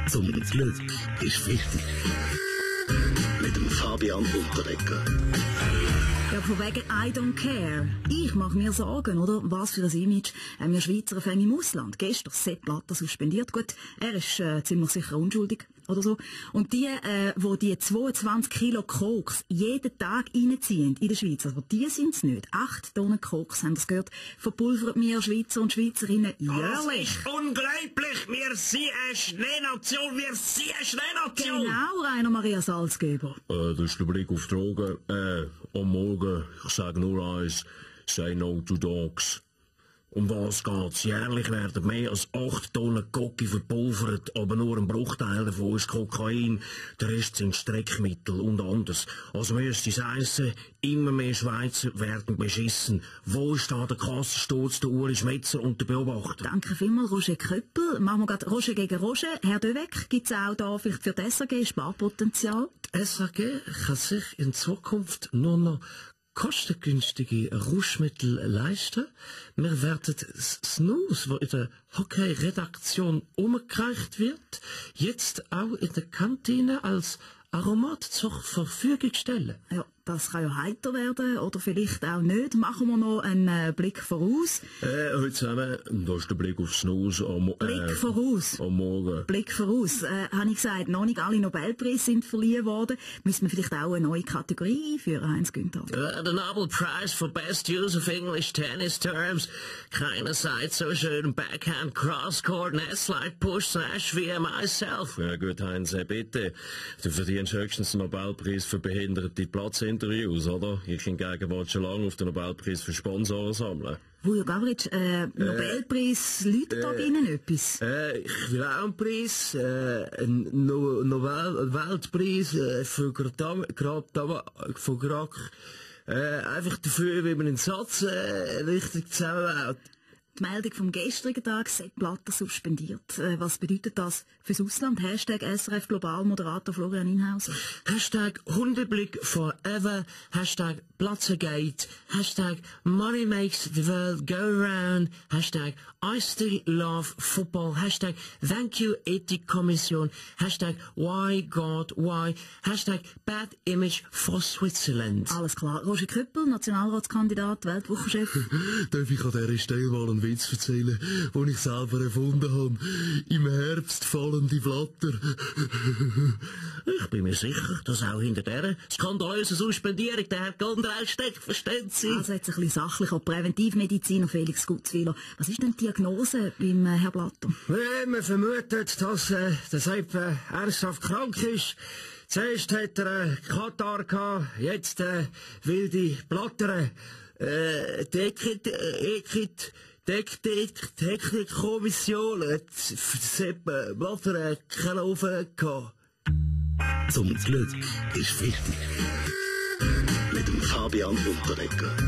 Zum Glück ist wichtig. Mit dem Fabian Unterdecker. Ja, von wegen I don't care. Ich mache mir Sorgen, oder? Was für ein Image haben wir Schweizer Fälle im Ausland? Gestern Sepp Blatter suspendiert. Gut, er ist ziemlich sicher unschuldig oder so. Und die 22 Kilo Koks jeden Tag reinziehen in der Schweiz, also die sind's nicht. 8 Tonnen Koks, haben das gehört, verpulvert wir Schweizer und Schweizerinnen jährlich. Das ist unglaublich! Wir sind eine Schneenation! Wir sind eine Schneenation! Genau, Rainer Maria Salzgeber. Das ist der Blick auf Drogen. Am Morgen, ich sage nur eins, say no to dogs. Um was geht's? Jährlich werden mehr als 8 Tonnen Coki verpulvert, aber nur ein Bruchteil davon ist Kokain. Der Rest sind Streckmittel und anderes. Also müsste es heissen, immer mehr Schweizer werden beschissen. Wo ist da der Kassensturz, der Uri Schmetzer und der Beobachter? Danke vielmals, Roger Köppel. Machen wir gerade Roger gegen Roger. Herr Döweg, gibt's auch da vielleicht für die SAG Sparpotenzial? Die SAG kann sich in Zukunft nur noch kostengünstige Rauschmittel leisten. Wir werden Snus, wo in der Hockey-Redaktion umgereicht wird, jetzt auch in der Kantine als Aromat zur Verfügung stellen. Ja, das kann ja heiter werden, oder vielleicht auch nicht. Machen wir noch einen Blick voraus. Heute zusammen, da ist der Blick auf Snooze Blick voraus. am Morgen. Blick voraus. Habe ich gesagt, noch nicht alle Nobelpreise sind verliehen worden. Müssen wir vielleicht auch eine neue Kategorie einführen, Heinz Günther? The Nobel Prize for Best Use of English Tennis Terms. Keiner sagt so schön Backhand Crosscourt Netslide Push Slash wie myself. Ja gut, Heinz, bitte. Du verdienst höchstens den Nobelpreis für behinderte Platzinterviews, oder? Ich hingegen wollte schon lange auf den Nobelpreis für Sponsoren sammeln. Vujo Gavric, Nobelpreis, läutet da Ihnen etwas? Ich will auch einen Preis, einen Weltpreis für einfach dafür, wie man einen Satz richtig zusammenbaut. Die Meldung vom gestrigen Tag, Sepp Blatter suspendiert. Was bedeutet das fürs Ausland? Hashtag SRF Global Moderator Florian Inhauser. Hashtag Hundeblick forever. Hashtag Platzergate. Hashtag Money makes the world go round. Hashtag I still love football. Hashtag Thank you Ethikkommission. Hashtag Why God Why. Hashtag Bad Image for Switzerland. Alles klar. Roger Köppel, Nationalratskandidat, Weltwochenchef. Darf ich an dieser Stelle mal einen Witz erzählen, den ich selber erfunden habe? Im Herbst fallen die Blatter. Ich bin mir sicher, dass auch hinter dieser skandalösen Suspendierung der Herr Gondrau steckt, verstehen Sie? Also jetzt ein bisschen sachlicher, Präventivmediziner Felix Gutzwiller. Was ist denn die Diagnose beim Herrn Blatter? Man vermutet, dass der Sepp ernsthaft krank ist. Zuerst hat er Katar gehabt, jetzt wilde Blatter. Technikkommission hat Sepp Blatter keine Ofen gehabt. Zum Glück ist wichtig. Mit dem Fabian Unterdecker.